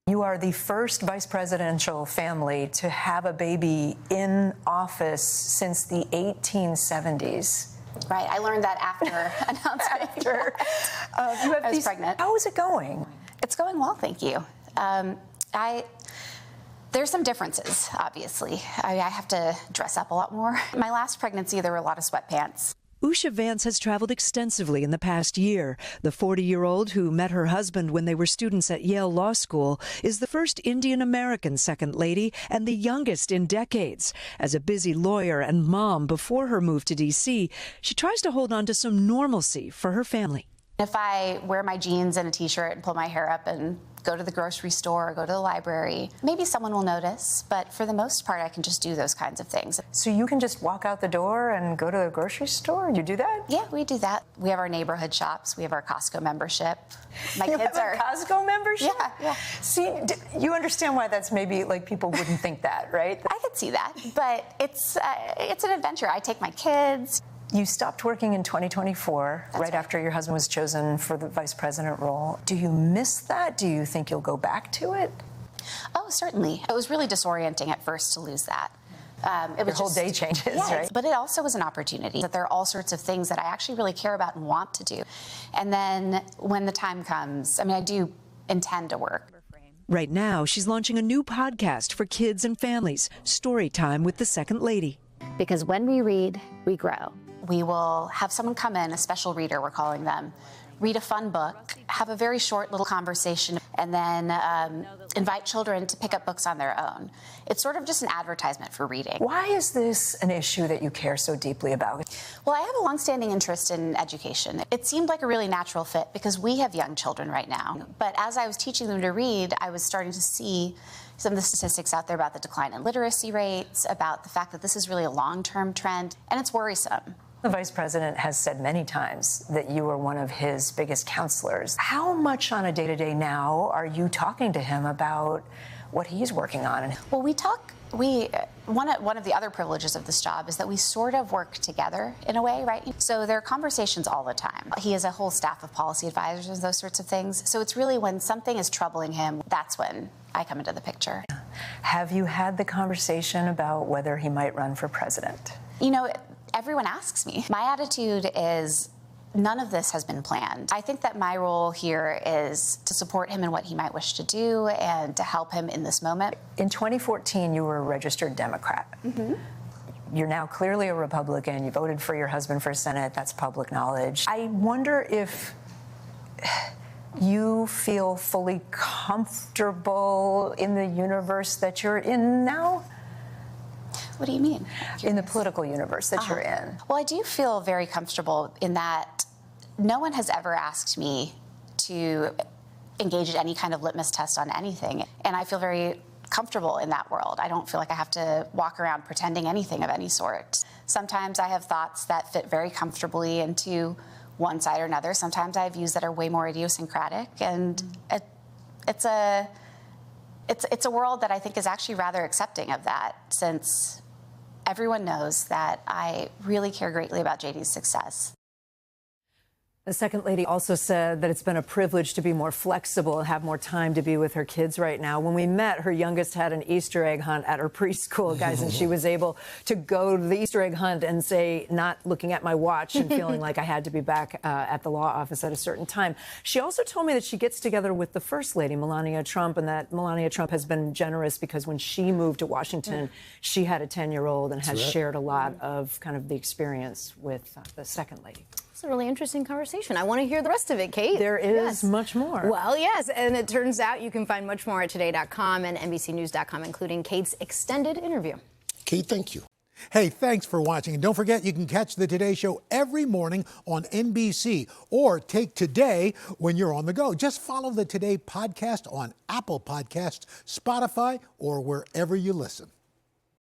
You are the first vice presidential family to have a baby in office since the 1870s. Right, I learned that after announcing. I was pregnant. How is it going? It's going well, thank you. There's some differences, obviously. I have to dress up a lot more. My last pregnancy, there were a lot of sweatpants. Usha Vance has traveled extensively in the past year. The 40-year-old who met her husband when they were students at Yale Law School is the first Indian-American second lady and the youngest in decades. As a busy lawyer and mom before her move to D.C., she tries to hold on to some normalcy for her family. If I wear my jeans and a t-shirt and pull my hair up and go to the grocery store or go to the library, maybe someone will notice, but for the most part, I can just do those kinds of things. So you can just walk out the door and go to the grocery store? You do that? Yeah, we do that. We have our neighborhood shops. We have our Costco membership. My you kids have are a Costco membership? Yeah. See, you understand why that's maybe like people wouldn't think that, right? I could see that, but it's an adventure. I take my kids. You stopped working in 2024, right after your husband was chosen for the vice president role. Do you miss that? Do you think you'll go back to it? Oh, certainly. It was really disorienting at first to lose that. Your whole day changes, yes, right? But it also was an opportunity. That there are all sorts of things that I actually really care about and want to do. And then when the time comes, I mean, I do intend to work. Right now, she's launching a new podcast for kids and families, Storytime with the Second Lady. Because when we read, we grow. We will have someone come in, a special reader, we're calling them, read a fun book, have a very short little conversation, and then invite children to pick up books on their own. It's sort of just an advertisement for reading. Why is this an issue that you care so deeply about? Well, I have a longstanding interest in education. It seemed like a really natural fit because we have young children right now. But as I was teaching them to read, I was starting to see some of the statistics out there about the decline in literacy rates, about the fact that this is really a long-term trend, and it's worrisome. The vice president has said many times that you are one of his biggest counselors. How much on a day-to-day now are you talking to him about what he's working on? Well, one of the other privileges of this job is that we sort of work together in a way, right? So there are conversations all the time. He has a whole staff of policy advisors and those sorts of things. So it's really when something is troubling him, that's when I come into the picture. Have you had the conversation about whether he might run for president? You know, everyone asks me. My attitude is none of this has been planned. I think that my role here is to support him in what he might wish to do and to help him in this moment. In 2014, you were a registered Democrat. Mm-hmm. You're now clearly a Republican. You voted for your husband for Senate. That's public knowledge. I wonder if you feel fully comfortable in the universe that you're in now? What do you mean? In the political universe that you're in. Well, I do feel very comfortable in that no one has ever asked me to engage in any kind of litmus test on anything. And I feel very comfortable in that world. I don't feel like I have to walk around pretending anything of any sort. Sometimes I have thoughts that fit very comfortably into one side or another. Sometimes I have views that are way more idiosyncratic. And it's a world that I think is actually rather accepting of that, since everyone knows that I really care greatly about J.D.'s success. The second lady also said that it's been a privilege to be more flexible and have more time to be with her kids right now. When we met, her youngest had an Easter egg hunt at her preschool, guys, and she was able to go to the Easter egg hunt and say, not looking at my watch and feeling like I had to be back at the law office at a certain time. She also told me that she gets together with the First Lady, Melania Trump, and that Melania Trump has been generous because when she moved to Washington, she had a 10-year-old and has shared a lot of kind of the experience with the second lady. It's a really interesting conversation. I want to hear the rest of it, Kate. There is much more. Well, yes, and it turns out you can find much more at today.com and NBCnews.com, including Kate's extended interview. Kate, thank you. Hey, thanks for watching. And don't forget, you can catch the Today Show every morning on NBC or take Today when you're on the go. Just follow the Today podcast on Apple Podcasts, Spotify, or wherever you listen.